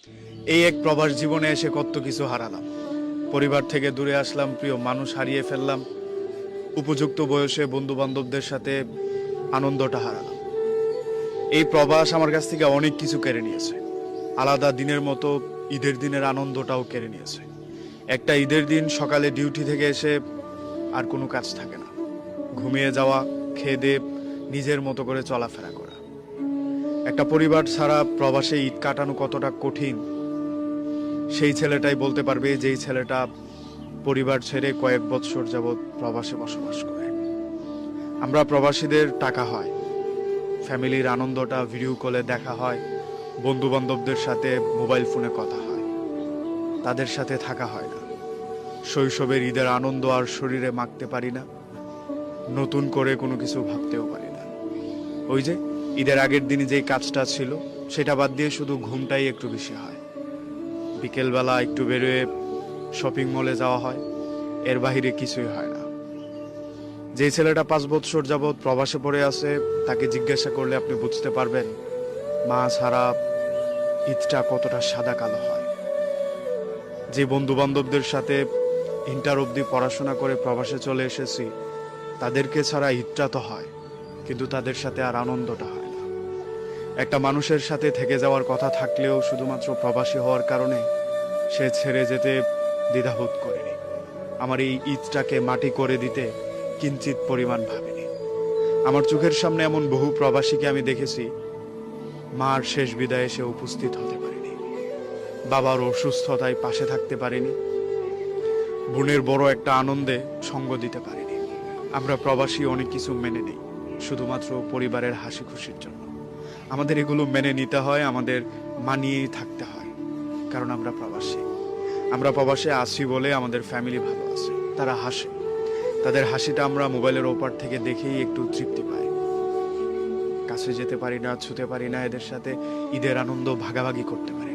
এই এক প্রবাস জীবনে এসে কত কিছু হারালাম। পরিবার থেকে দূরে আসলাম, প্রিয় মানুষ হারিয়ে ফেললাম, উপযুক্ত বয়সে বন্ধু বান্ধবদের সাথে আনন্দটা হারালাম। এই প্রবাস আমার কাছ থেকে অনেক কিছু কেড়ে নিয়েছে। আলাদা দিনের মতো ঈদের দিনের আনন্দটাও কেড়ে নিয়েছে। একটা ঈদের দিন সকালে ডিউটি থেকে এসে আর কোনো কাজ থাকে না, ঘুমিয়ে যাওয়া, খেয়ে দিয়ে নিজের মতো করে চলাফেরা করা। একটা পরিবার ছাড়া প্রবাসে ঈদ কাটানো কতটা কঠিন সেই ছেলেটাই বলতে পারবে, যেই ছেলেটা পরিবার ছেড়ে কয়েক বৎসর যাবৎ প্রবাসে বসবাস করে। আমরা প্রবাসীদের টাকা হয়, ফ্যামিলির আনন্দটা ভিডিও কলে দেখা হয়, বন্ধু বান্ধবদের সাথে মোবাইল ফোনে কথা হয়, তাদের সাথে থাকা হয় না। শৈশবের ঈদের আনন্দ আর শরীরে মাখতে পারি না, নতুন করে কোনো কিছু ভাবতেও পারি না। ওই যে ঈদের আগের দিনে যেই কাজটা ছিল সেটা বাদ দিয়ে শুধু ঘুমটাই একটু বেশি হয়। বিকেলবেলা একটু বেরোয় শপিং মলে যাওয়া হয়, এর বাহিরে কিছুই হয় না। যে ছেলেটা 5 বৎসর যাবৎ প্রবাসে পড়ে আছে, তাকে জিজ্ঞাসা করলে আপনি বুঝতে পারবেন মা ছাড়া ঈদটা কতটা সাদা কালো হয়। যে বন্ধু বান্ধবদের সাথে ইন্টার অবধি পড়াশোনা করে প্রবাসে চলে এসেছি, তাদেরকে ছাড়া ঈদটা তো হয়, কিন্তু তাদের সাথে আর আনন্দটা হয় না। একটা মানুষের সাথে থেকে যাওয়ার কথা থাকলেও শুধুমাত্র প্রবাসী হওয়ার কারণে সে ছেড়ে যেতে দ্বিধাবোধ করেনি। আমার এই ঈদটাকে মাটি করে দিতে কিঞ্চিত পরিমাণ ভাবিনি। আমার চোখের সামনে এমন বহু প্রবাসীকে আমি দেখেছি, মার শেষ বিদায়ে সে উপস্থিত হতে পারেনি, বাবার অসুস্থতায় পাশে থাকতে পারেনি, বোনের বড় একটা আনন্দে সঙ্গ দিতে পারেনি। আমরা প্রবাসী অনেক কিছু মেনে নেই শুধুমাত্র পরিবারের হাসি খুশির জন্য। আমাদের এগুলো মেনে নিতে হয়, আমাদের মানিয়েই থাকতে হয়, কারণ আমরা প্রবাসী। আমরা প্রবাসে আছি বলে আমাদের ফ্যামিলি ভালো আছে, তারা হাসে। তাদের হাসিটা আমরা মোবাইলের ওপার থেকে দেখেই একটু তৃপ্তি পাই। কাছে যেতে পারি না, ছুতে পারি না, এদের সাথে ঈদের আনন্দ ভাগাভাগি করতে পারি না।